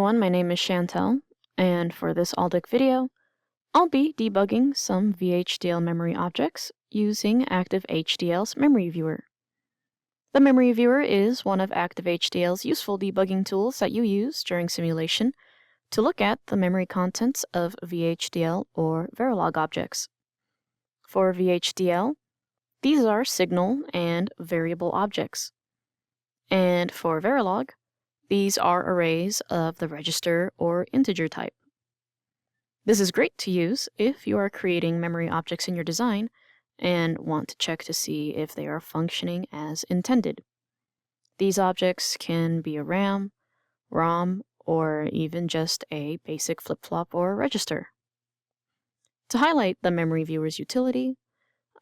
everyone, my name is Chantel, and for this ALDIC video, I'll be debugging some VHDL memory objects using Active-HDL's memory viewer. The memory viewer is one of Active-HDL's useful debugging tools that you use during simulation to look at the memory contents of VHDL or Verilog objects. For VHDL, these are signal and variable objects. And for Verilog, these are arrays of the register or integer type. This is great to use if you are creating memory objects in your design and want to check to see if they are functioning as intended. These objects can be a RAM, ROM, or even just a basic flip-flop or register. To highlight the memory viewer's utility,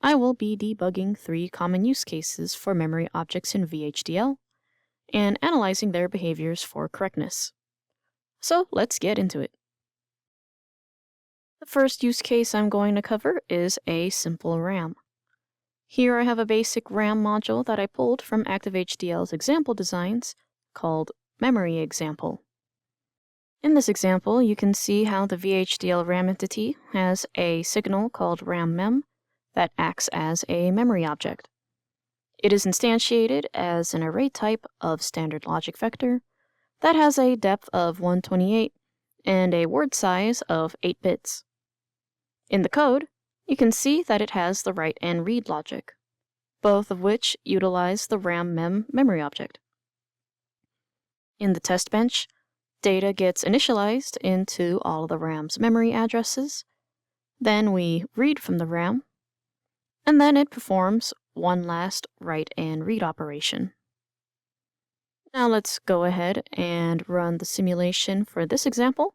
I will be debugging 3 common use cases for memory objects in VHDL and analyzing their behaviors for correctness. So let's get into it. The first use case I'm going to cover is a simple RAM. Here I have a basic RAM module that I pulled from Active-HDL's example designs called Memory Example. In this example, you can see how the VHDL RAM entity has a signal called RAM-mem that acts as a memory object. It is instantiated as an array type of standard logic vector that has a depth of 128 and a word size of 8 bits. In the code, you can see that it has the write and read logic, both of which utilize the RAM-mem memory object. In the test bench, data gets initialized into all of the RAM's memory addresses, then we read from the RAM, and then it performs one last write and read operation. Now let's go ahead and run the simulation for this example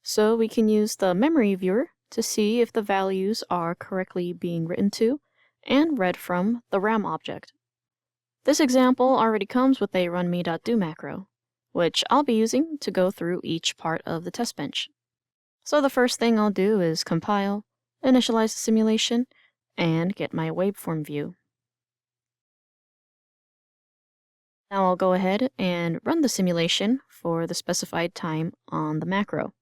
so we can use the memory viewer to see if the values are correctly being written to and read from the RAM object. This example already comes with a runme.do macro, which I'll be using to go through each part of the test bench. So the first thing I'll do is compile, initialize the simulation, and get my waveform view. Now I'll go ahead and run the simulation for the specified time on the macro.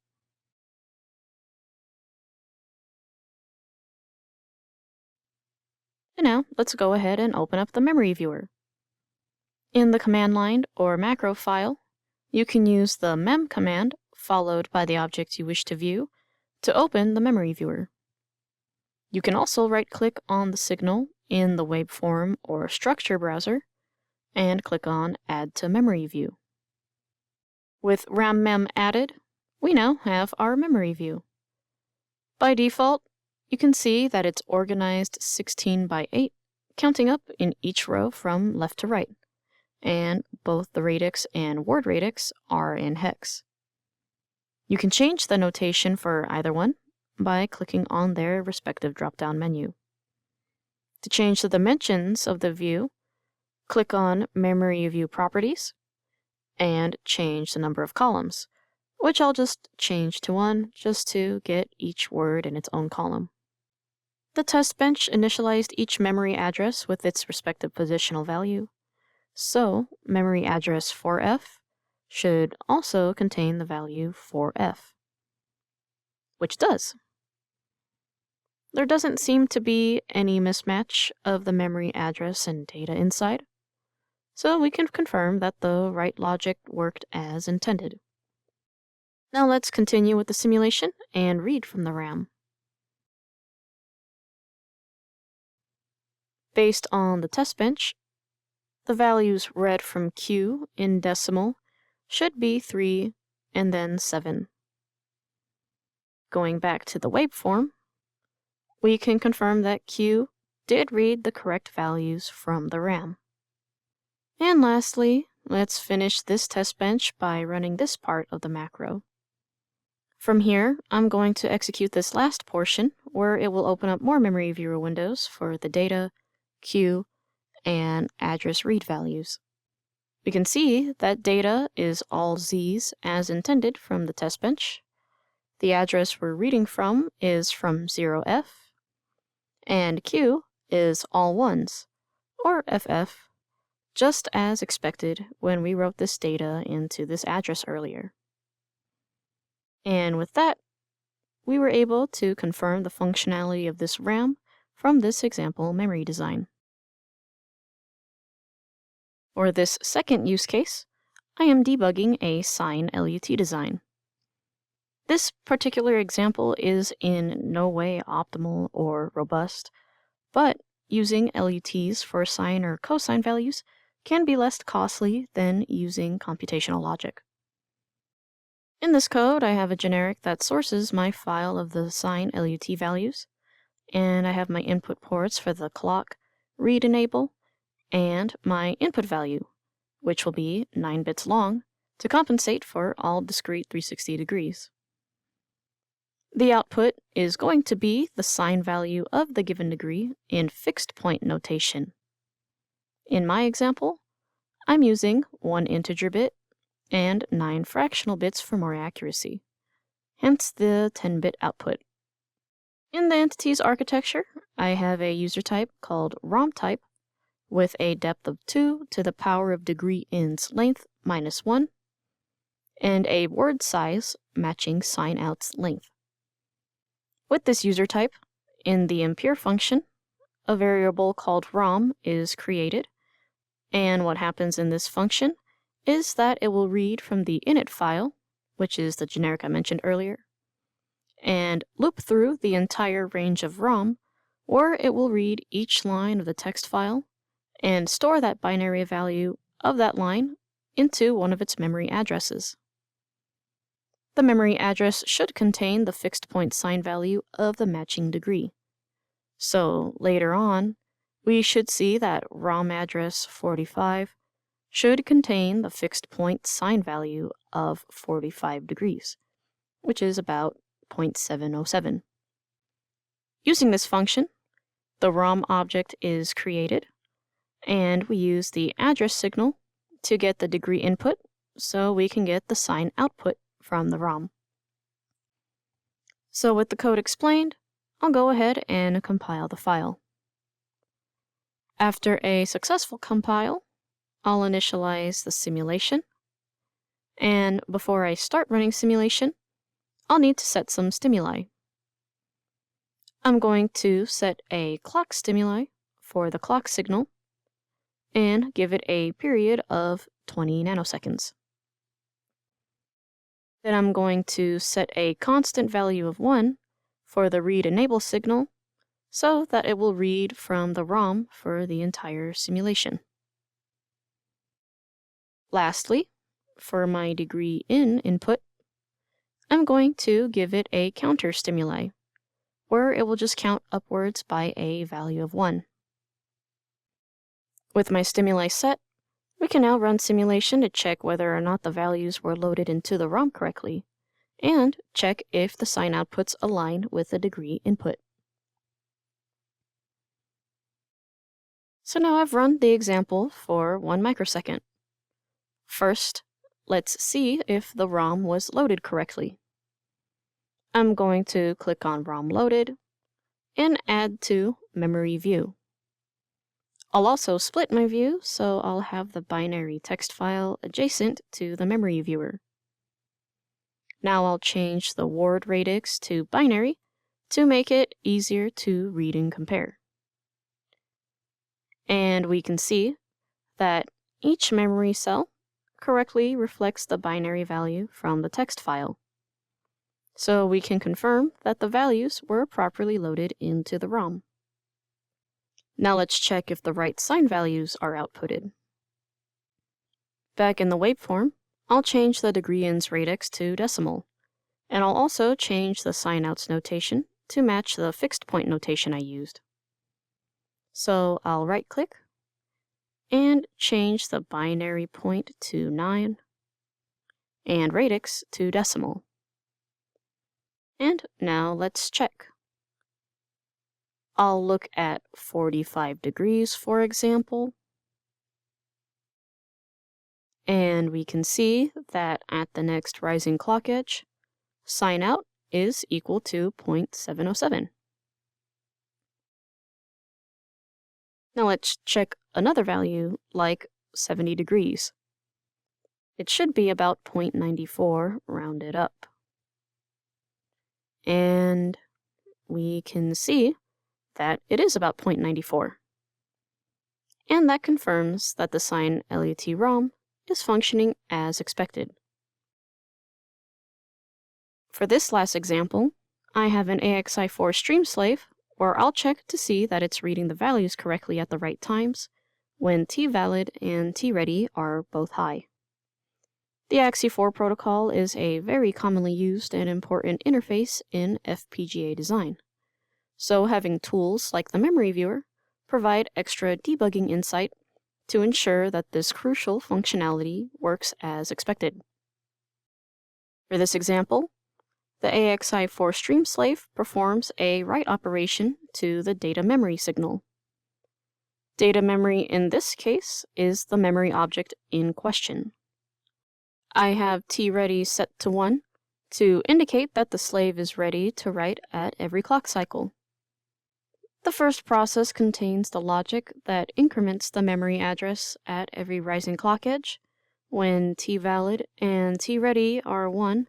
And now let's go ahead and open up the memory viewer. In the command line or macro file, you can use the mem command followed by the object you wish to view to open the memory viewer. You can also right-click on the signal in the waveform or structure browser and click on Add to Memory View. With RAM-mem added, we now have our memory view. By default, you can see that it's organized 16 by 8, counting up in each row from left to right, and both the radix and word radix are in hex. You can change the notation for either one by clicking on their respective drop-down menu. To change the dimensions of the view, click on Memory View Properties and change the number of columns, which I'll just change to 1 just to get each word in its own column. The test bench initialized each memory address with its respective positional value, so memory address 4F should also contain the value 4F, which does. There doesn't seem to be any mismatch of the memory address and data inside, so we can confirm that the write logic worked as intended. Now let's continue with the simulation and read from the RAM. Based on the test bench, the values read from Q in decimal should be 3 and then 7. Going back to the waveform, we can confirm that Q did read the correct values from the RAM. And lastly, let's finish this test bench by running this part of the macro. From here, I'm going to execute this last portion where it will open up more memory viewer windows for the data, Q, and address read values. We can see that data is all Z's as intended from the test bench. The address we're reading from is from 0F, and Q is all 1s, or FF, just as expected when we wrote this data into this address earlier. And with that, we were able to confirm the functionality of this RAM from this example memory design. For this second use case, I am debugging a Sine LUT design. This particular example is in no way optimal or robust, but using LUTs for sine or cosine values can be less costly than using computational logic. In this code, I have a generic that sources my file of the Sine LUT values, and I have my input ports for the clock, read enable, and my input value, which will be 9 bits long, to compensate for all discrete 360 degrees. The output is going to be the sine value of the given degree in fixed point notation. In my example, I'm using 1 integer bit and 9 fractional bits for more accuracy, hence the 10-bit output. In the entities architecture, I have a user type called ROM type with a depth of 2 to the power of degree in's length minus 1, and a word size matching sine out's length. With this user type, in the impure function, a variable called ROM is created, and what happens in this function is that it will read from the init file, which is the generic I mentioned earlier, and loop through the entire range of ROM, or it will read each line of the text file and store that binary value of that line into one of its memory addresses. The memory address should contain the fixed point sine value of the matching degree. So later on, we should see that ROM address 45 should contain the fixed point sine value of 45 degrees, which is about 0.707. Using this function, the ROM object is created, and we use the address signal to get the degree input so we can get the sine output from the ROM. So with the code explained, I'll go ahead and compile the file. After a successful compile, I'll initialize the simulation, and before I start running simulation, I'll need to set some stimuli. I'm going to set a clock stimuli for the clock signal and give it a period of 20 nanoseconds. Then I'm going to set a constant value of 1 for the read enable signal so that it will read from the ROM for the entire simulation. Lastly, for my degree in input, I'm going to give it a counter stimuli, where it will just count upwards by a value of 1. With my stimuli set, we can now run simulation to check whether or not the values were loaded into the ROM correctly, and check if the sine outputs align with the degree input. So now I've run the example for 1 microsecond. First, let's see if the ROM was loaded correctly. I'm going to click on ROM loaded and add to memory view. I'll also split my view, so I'll have the binary text file adjacent to the memory viewer. Now I'll change the word radix to binary to make it easier to read and compare. And we can see that each memory cell correctly reflects the binary value from the text file. So we can confirm that the values were properly loaded into the ROM. Now let's check if the right sine values are outputted. Back in the waveform, I'll change the degree in's radix to decimal, and I'll also change the sine out's notation to match the fixed point notation I used. So I'll right-click and change the binary point to 9 and radix to decimal. And now let's check. I'll look at 45 degrees, for example. And we can see that at the next rising clock edge, sine out is equal to 0.707. Now let's check another value, like 70 degrees. It should be about 0.94 rounded up. And we can see that it is about 0.94. And that confirms that the Sine LUT ROM is functioning as expected. For this last example, I have an AXI4 stream slave where I'll check to see that it's reading the values correctly at the right times when tvalid and tready are both high. The AXI4 protocol is a very commonly used and important interface in FPGA design. So having tools like the memory viewer provide extra debugging insight to ensure that this crucial functionality works as expected. For this example, the AXI4 stream slave performs a write operation to the data memory signal. Data memory in this case is the memory object in question. I have tready set to 1 to indicate that the slave is ready to write at every clock cycle. The first process contains the logic that increments the memory address at every rising clock edge when tvalid and tready are 1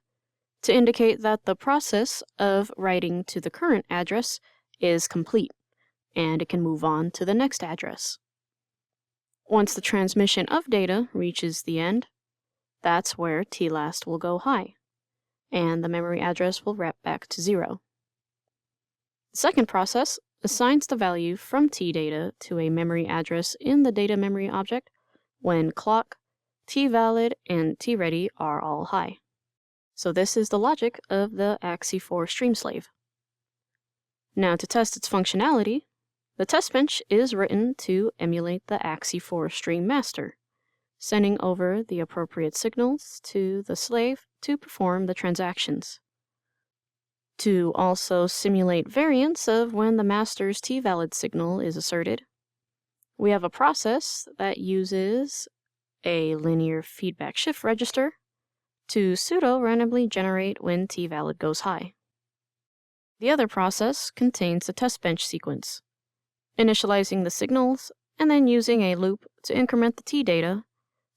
to indicate that the process of writing to the current address is complete and it can move on to the next address. Once the transmission of data reaches the end, that's where tlast will go high, and the memory address will wrap back to 0. The second process assigns the value from tdata to a memory address in the data memory object when clock, tvalid, and tready are all high. So this is the logic of the AXI4 stream slave. Now to test its functionality, the test bench is written to emulate the AXI4 stream master, sending over the appropriate signals to the slave to perform the transactions. To also simulate variants of when the master's tvalid signal is asserted, we have a process that uses a linear feedback shift register to pseudo-randomly generate when tvalid goes high. The other process contains a test bench sequence, initializing the signals and then using a loop to increment the tdata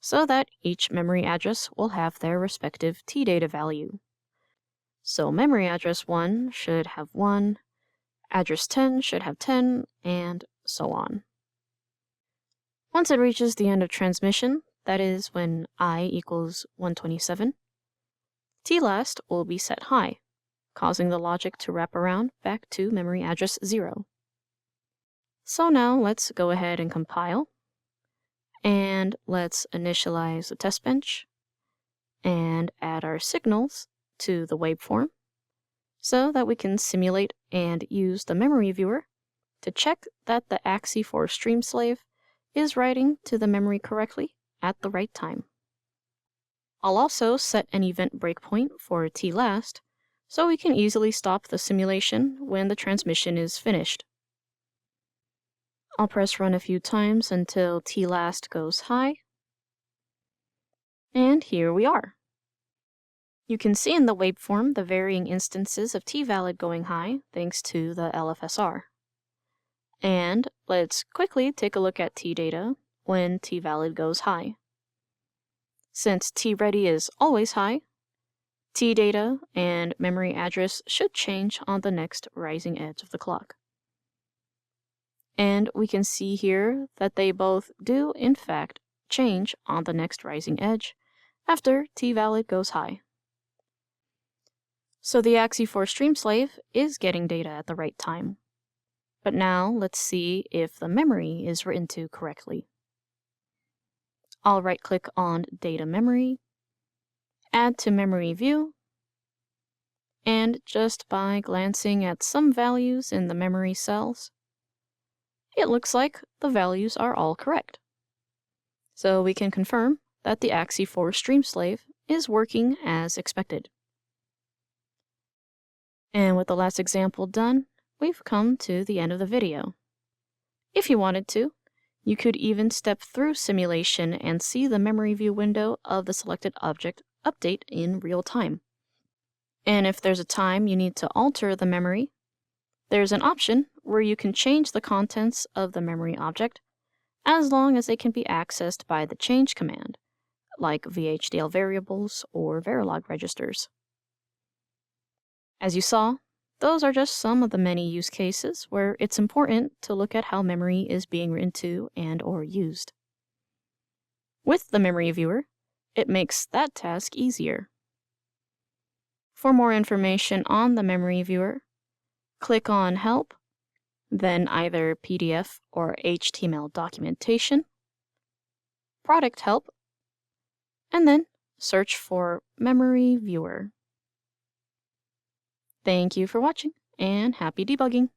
so that each memory address will have their respective tdata value. So memory address 1 should have 1, address 10 should have 10, and so on. Once it reaches the end of transmission, that is when I equals 127, tlast will be set high, causing the logic to wrap around back to memory address 0. So now let's go ahead and compile, and let's initialize the test bench and add our signals to the waveform so that we can simulate and use the memory viewer to check that the AXI4 stream slave is writing to the memory correctly at the right time. I'll also set an event breakpoint for tlast so we can easily stop the simulation when the transmission is finished. I'll press run a few times until tlast goes high, and here we are. You can see in the waveform the varying instances of tvalid going high thanks to the LFSR. And let's quickly take a look at tdata when tvalid goes high. Since tready is always high, tdata and memory address should change on the next rising edge of the clock. And we can see here that they both do, in fact, change on the next rising edge after tvalid goes high. So the AXI4 stream slave is getting data at the right time. But now let's see if the memory is written to correctly. I'll right-click on Data Memory, Add to Memory View, and just by glancing at some values in the memory cells, it looks like the values are all correct. So we can confirm that the AXI4 stream slave is working as expected. And with the last example done, we've come to the end of the video. If you wanted to, you could even step through simulation and see the memory view window of the selected object update in real time. And if there's a time you need to alter the memory, there's an option where you can change the contents of the memory object as long as they can be accessed by the change command, like VHDL variables or Verilog registers. As you saw, Those are just some of the many use cases where it's important to look at how memory is being written to and/or used. With the memory viewer, it makes that task easier. For more information on the memory viewer, click on Help, then either PDF or HTML documentation, Product Help, and then search for Memory Viewer. Thank you for watching, and happy debugging!